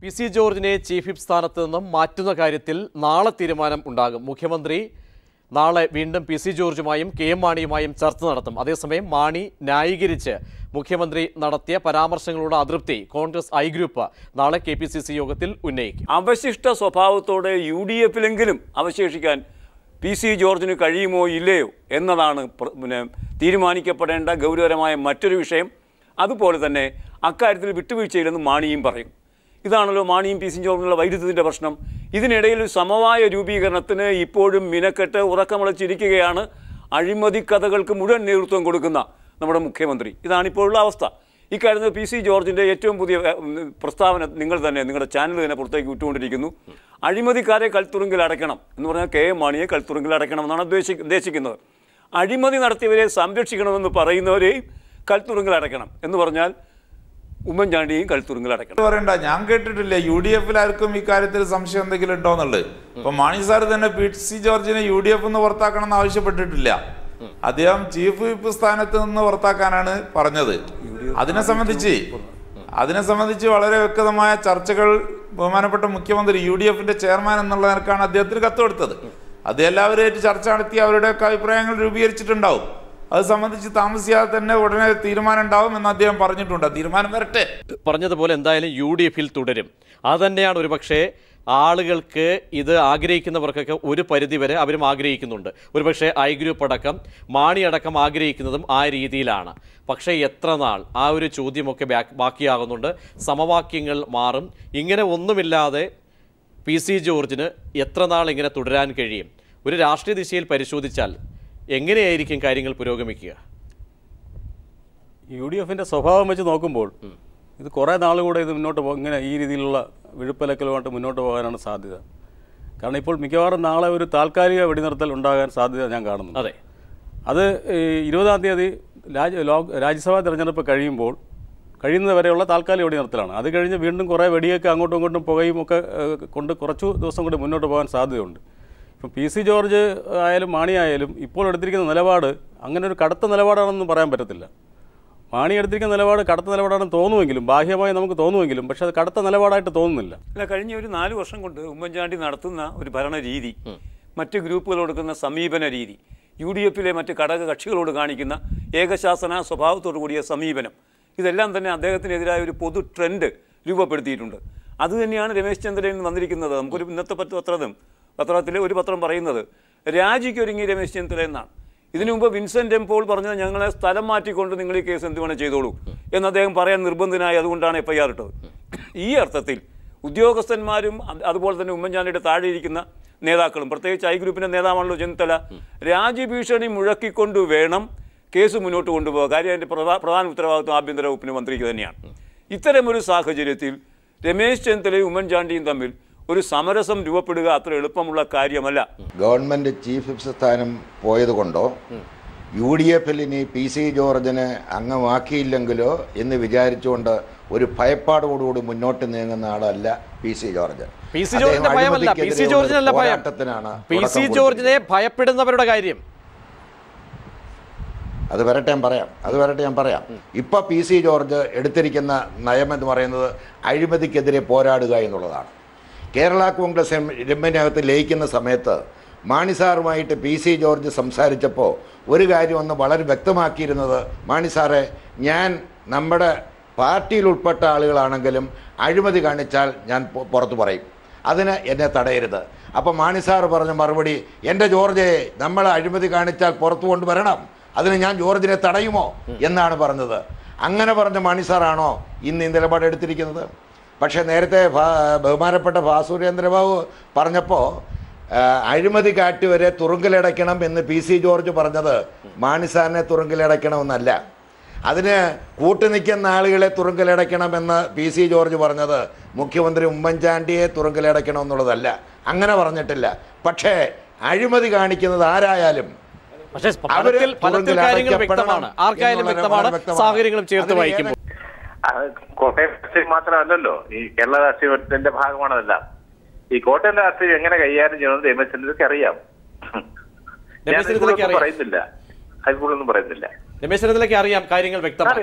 PC. ജോർജിനെ chief whip സ്ഥാനത്ത് നിന്നും മാറ്റുന്ന കാര്യത്തിൽ നാളെ തീരുമാനം ഉണ്ടാകും. മുഖ്യമന്ത്രി നാളെ വീണ്ടും പി.സി. ജോർജുമായും കെ.എം. മാണിയുമായും ചർച്ച നടത്തും. അതേസമയം മാണി ന്യായീകരിച്ച് മുഖ്യമന്ത്രി നടത്തിയ പരാമർശങ്ങളുടെ അതൃപ്തി കോൺഗ്രസ് ഐ ഗ്രൂപ്പ് നാളെ കെ.പി.സി.സി യോഗത്തിൽ ഉന്നയിക്കും. അവശിഷ്ട സ്വഭാവത്തോടെ UDF-ലെങ്കിലും അവശേഷിക്കാൻ പി.സി. ജോർജിന് കഴിയുമോ ഇല്ലയോ എന്നതാണ് തീരുമാനിക്കപ്പെടേണ്ട ഗൗരവകരമായ മറ്റൊരു വിഷയം. അതുപോലെ തന്നെ അക്കാര്യത്തിൽ വിട്ടുവീഴ്ചയില്ലെന്ന് മാണിയും പറയും. ഇതാണല്ലോ മാണിയും പി.സി. ജോർജിനുള്ള വൈരുദ്ധ്യത്തിൻ്റെ പ്രശ്നം. ഇതിനിടയിൽ സമവായ രൂപീകരണത്തിന് ഇപ്പോഴും മിനക്കെട്ട് ഉറക്കമുളച്ചിരിക്കുകയാണ് അഴിമതി കഥകൾക്ക് മുഴുവൻ നേതൃത്വം കൊടുക്കുന്ന നമ്മുടെ മുഖ്യമന്ത്രി. ഇതാണിപ്പോഴുള്ള അവസ്ഥ. ഇക്കാര്യത്തിൽ പി.സി. ജോർജിൻ്റെ ഏറ്റവും പുതിയ പ്രസ്താവന നിങ്ങൾ തന്നെ നിങ്ങളുടെ ചാനൽ തന്നെ പുറത്തേക്ക് വിട്ടുകൊണ്ടിരിക്കുന്നു. അഴിമതിക്കാരെ കൽത്തുറുങ്കിൽ അടയ്ക്കണം എന്ന് പറഞ്ഞാൽ കെ.എം. മാണിയെ കൽത്തുറുങ്കിൽ അടയ്ക്കണമെന്നാണ് ഉദ്ദേശിക്കുന്നത്. അഴിമതി നടത്തിയവരെ സംരക്ഷിക്കണമെന്ന് പറയുന്നവരെയും കൽത്തുറുങ്കിൽ അടയ്ക്കണം എന്ന് പറഞ്ഞാൽ ഉമ്മൻചാണ്ടിയും കൽത്തുറുങ്കിൽ അടയ്ക്കണം പറയണ്ട. ഞാൻ കേട്ടിട്ടില്ല UDF-ലാർക്കും ഈ കാര്യത്തിൽ സംശയം എന്തെങ്കിലും ഉണ്ടോ എന്നുള്ളത്. ഇപ്പൊ മാണി സാർ തന്നെ പി.സി. ജോർജിനെ UDF നിന്ന് പുറത്താക്കണം എന്ന് ആവശ്യപ്പെട്ടിട്ടില്ല. അദ്ദേഹം ചീഫ് വിപ്പ് സ്ഥാനത്ത് നിന്ന് പുറത്താക്കാനാണ് പറഞ്ഞത്. അതിനെ സംബന്ധിച്ച് വളരെ വ്യക്തമായ ചർച്ചകൾ ബഹുമാനപ്പെട്ട മുഖ്യമന്ത്രി UDF-ന്റെ ചെയർമാൻ എന്നുള്ള നിലക്കാണ് അദ്ദേഹത്തിന് കത്ത് കൊടുത്തത്. അത് എല്ലാവരുമായിട്ട് ചർച്ച നടത്തി അവരുടെയൊക്കെ അഭിപ്രായങ്ങൾ രൂപീകരിച്ചിട്ടുണ്ടാവും. അത് സംബന്ധിച്ച് താമസിയാതെ തന്നെ ഉടനെ തീരുമാനം ഉണ്ടാവും എന്ന് അദ്ദേഹം പറഞ്ഞിട്ടുണ്ട്. തീരുമാനം വരട്ടെ. പറഞ്ഞതുപോലെ എന്തായാലും UDF-ൽ തുടരും. അത് തന്നെയാണ് ഒരുപക്ഷെ ആളുകൾക്ക് ഇത് ആഗ്രഹിക്കുന്നവർക്കൊക്കെ ഒരു പരിധിവരെ അവരും ആഗ്രഹിക്കുന്നുണ്ട്. ഒരുപക്ഷെ ഐ ഗ്രൂപ്പ് അടക്കം മാണി അടക്കം ആഗ്രഹിക്കുന്നതും ആ രീതിയിലാണ്. പക്ഷേ എത്ര നാൾ ആ ഒരു ചോദ്യമൊക്കെ ബാക്കിയാകുന്നുണ്ട്. സമവാക്യങ്ങൾ മാറും. ഇങ്ങനെ ഒന്നുമില്ലാതെ പി.സി. ജോർജിന് എത്ര നാൾ ഇങ്ങനെ തുടരാൻ കഴിയും? ഒരു രാഷ്ട്രീയ ദിശയിൽ പരിശോധിച്ചാൽ എങ്ങനെയായിരിക്കും കാര്യങ്ങൾ പുരോഗമിക്കുക? UDF-ന്റെ സ്വഭാവം വെച്ച് നോക്കുമ്പോൾ ഇത് കുറേ നാളുകൂടെ ഇത് മുന്നോട്ട് ഇങ്ങനെ ഈ രീതിയിലുള്ള വിഴുപ്പലക്കലുമായിട്ട് മുന്നോട്ട് പോകാനാണ് സാധ്യത. കാരണം ഇപ്പോൾ മിക്കവാറും നാളെ ഒരു താൽക്കാലിക വെടിനിർത്തൽ ഉണ്ടാകാൻ സാധ്യത ഞാൻ കാണുന്നു. അതെ, അത് 20-ാം തീയതി രാജ്യസഭാ തിരഞ്ഞെടുപ്പ് കഴിയുന്നത് വരെയുള്ള താൽക്കാലിക വെടിനിർത്തലാണ്. അത് കഴിഞ്ഞ് വീണ്ടും കുറേ വെടിയൊക്കെ അങ്ങോട്ടും ഇങ്ങോട്ടും പുകയും ഒക്കെ കൊണ്ട് കുറച്ചു ദിവസം കൂടി മുന്നോട്ട് പോകാൻ സാധ്യതയുണ്ട്. ഇപ്പം പി.സി. ജോർജ് ആയാലും മാണി ആയാലും ഇപ്പോൾ എടുത്തിരിക്കുന്ന നിലപാട് അങ്ങനെ ഒരു കടുത്ത നിലപാടാണെന്ന് പറയാൻ പറ്റത്തില്ല. മാണി എടുത്തിരിക്കുന്ന നിലപാട് കടുത്ത നിലപാടാണെന്ന് തോന്നുമെങ്കിലും, ബാഹ്യമായി നമുക്ക് തോന്നുമെങ്കിലും, പക്ഷെ അത് കടുത്ത നിലപാടായിട്ട് തോന്നുന്നില്ല. അല്ല, കഴിഞ്ഞ ഒരു 4 വർഷം കൊണ്ട് ഉമ്മൻചാണ്ടി നടത്തുന്ന ഒരു ഭരണരീതി, മറ്റ് ഗ്രൂപ്പുകൾ കൊടുക്കുന്ന സമീപന രീതി, UDF-ലെ മറ്റ് ഘടക കക്ഷികളോട് കാണിക്കുന്ന ഏകശാസന സ്വഭാവത്തോടു കൂടിയ സമീപനം, ഇതെല്ലാം തന്നെ അദ്ദേഹത്തിനെതിരായ ഒരു പൊതു ട്രെൻഡ് രൂപപ്പെടുത്തിയിട്ടുണ്ട്. അതുതന്നെയാണ് രമേശ് ചെന്നിത്തലയിൽ വന്നിരിക്കുന്നത്. നമുക്കൊരു ഇന്നത്തെ പത്രത്തിലെ ഒരു പത്രം പറയുന്നത് രാജിക്കൊരുങ്ങി രമേശ് ചെന്നിത്തല എന്നാണ്. ഇതിനു മുമ്പ് വിൻസെൻ്റ് എം പോൾ പറഞ്ഞത് ഞങ്ങളെ സ്ഥലം മാറ്റിക്കൊണ്ട് നിങ്ങൾ ഈ കേസ് എന്ത് വേണം ചെയ്തോളൂ എന്ന് അദ്ദേഹം പറയാൻ നിർബന്ധനായി. അതുകൊണ്ടാണ് FIR ഇട്ടത്. ഈ അർത്ഥത്തിൽ ഉദ്യോഗസ്ഥന്മാരും അതുപോലെ തന്നെ ഉമ്മൻചാണ്ടിയുടെ താഴെയിരിക്കുന്ന നേതാക്കളും, പ്രത്യേകിച്ച് ഐ ഗ്രൂപ്പിൻ്റെ നേതാവാണല്ലോ ചെന്നിത്തല, രാജ്യഭീഷണി മുഴക്കിക്കൊണ്ട് വേണം കേസ് മുന്നോട്ട് കൊണ്ടുപോകുക. കാര്യം അതിൻ്റെ പ്രധാന ഉത്തരവാദിത്വം ആഭ്യന്തര വകുപ്പിന് മന്ത്രിക്ക് തന്നെയാണ്. ഇത്തരമൊരു സാഹചര്യത്തിൽ രമേശ് ചെന്നിത്തലയും ഉമ്മൻചാണ്ടിയും തമ്മിൽ ഒരു സമരസം രൂപപ്പെടുക അത്ര എളുപ്പമുള്ള കാര്യമല്ല. ഗവൺമെൻറ് ചീഫ് വിപ്പ് സ്ഥാനം പോയതുകൊണ്ടോ UDF-ൽ ഇനി പി.സി. ജോർജിനെ അംഗമാക്കിയില്ലെങ്കിലോ എന്ന് വിചാരിച്ചുകൊണ്ട് ഒരു ഭയപ്പാടോടുകൂടി മുന്നോട്ട് നീങ്ങുന്ന ആളല്ല പി.സി. ജോർജ്. പി.സി. ജോർജിന്റെ ഭയമല്ല, പി.സി. ജോർജിനല്ല ഭയം, പി.സി. ജോർജിനെ ഭയപ്പെടുന്നവരുടെ കാര്യം. അത് വരട്ടെ ഞാൻ പറയാം. ഇപ്പം പി.സി. ജോർജ് എടുത്തിരിക്കുന്ന നയമെന്ന് പറയുന്നത് അഴിമതിക്കെതിരെ പോരാടുക എന്നുള്ളതാണ്. കേരള കോൺഗ്രസ് എമ്മിനകത്ത് ലയിക്കുന്ന സമയത്ത് മാണി സാറുമായിട്ട് പി.സി. ജോർജ് സംസാരിച്ചപ്പോൾ ഒരു കാര്യം ഒന്ന് വളരെ വ്യക്തമാക്കിയിരുന്നത്, മാണി സാറേ, ഞാൻ നമ്മുടെ പാർട്ടിയിൽ ഉൾപ്പെട്ട ആളുകളാണെങ്കിലും അഴിമതി കാണിച്ചാൽ ഞാൻ പുറത്തു പറയും, അതിന് എന്നെ തടയരുത്. അപ്പോൾ മാണി സാറ് പറഞ്ഞ മറുപടി, എൻ്റെ ജോർജെ, നമ്മൾ അഴിമതി കാണിച്ചാൽ പുറത്തു കൊണ്ടുവരണം, അതിന് ഞാൻ ജോർജിനെ തടയുമോ എന്നാണ് പറഞ്ഞത്. അങ്ങനെ പറഞ്ഞ മാണി സാറാണോ ഇന്ന് ഈ നിലപാടെടുത്തിരിക്കുന്നത്? പക്ഷേ നേരത്തെ ബഹുമാനപ്പെട്ട സുരേന്ദ്രബാബു പറഞ്ഞപ്പോൾ അഴിമതി കാട്ടിവരെ തുറുങ്കിലടയ്ക്കണം എന്ന് പി.സി. ജോർജ് പറഞ്ഞത് മാണി സാറിനെ തുറുങ്കിലടയ്ക്കണമെന്നല്ല, അതിന് കൂട്ടുനിൽക്കുന്ന ആളുകളെ തുറുങ്കിലടയ്ക്കണമെന്ന് പി.സി. ജോർജ് പറഞ്ഞത് മുഖ്യമന്ത്രി ഉമ്മൻചാണ്ടിയെ തുറുങ്കിലടയ്ക്കണമെന്നുള്ളതല്ല. അങ്ങനെ പറഞ്ഞിട്ടില്ല. പക്ഷേ അഴിമതി കാണിക്കുന്നത് ആരായാലും സാഹചര്യങ്ങളും ചേർത്ത് വായിക്കുമ്പോൾ കോട്ടയം രാഷ്ട്രീയം മാത്രമല്ലല്ലോ, ഈ കേരള രാഷ്ട്രീയത്തിന്റെ ഭാഗമാണതെല്ലാം. ഈ കോട്ടയം രാഷ്ട്രീയം എങ്ങനെ കൈകാര്യം ചെയ്യണമെന്ന് രമേശ് ചെന്നിത്തലയ്ക്ക് അറിയാം. പറയുന്നില്ല, അതിൽ കൂടുതലൊന്നും പറയുന്നില്ല. രമേശ് ചെന്നിത്തലയ്ക്ക് അറിയാം, കാര്യങ്ങൾ വ്യക്തമാണ്.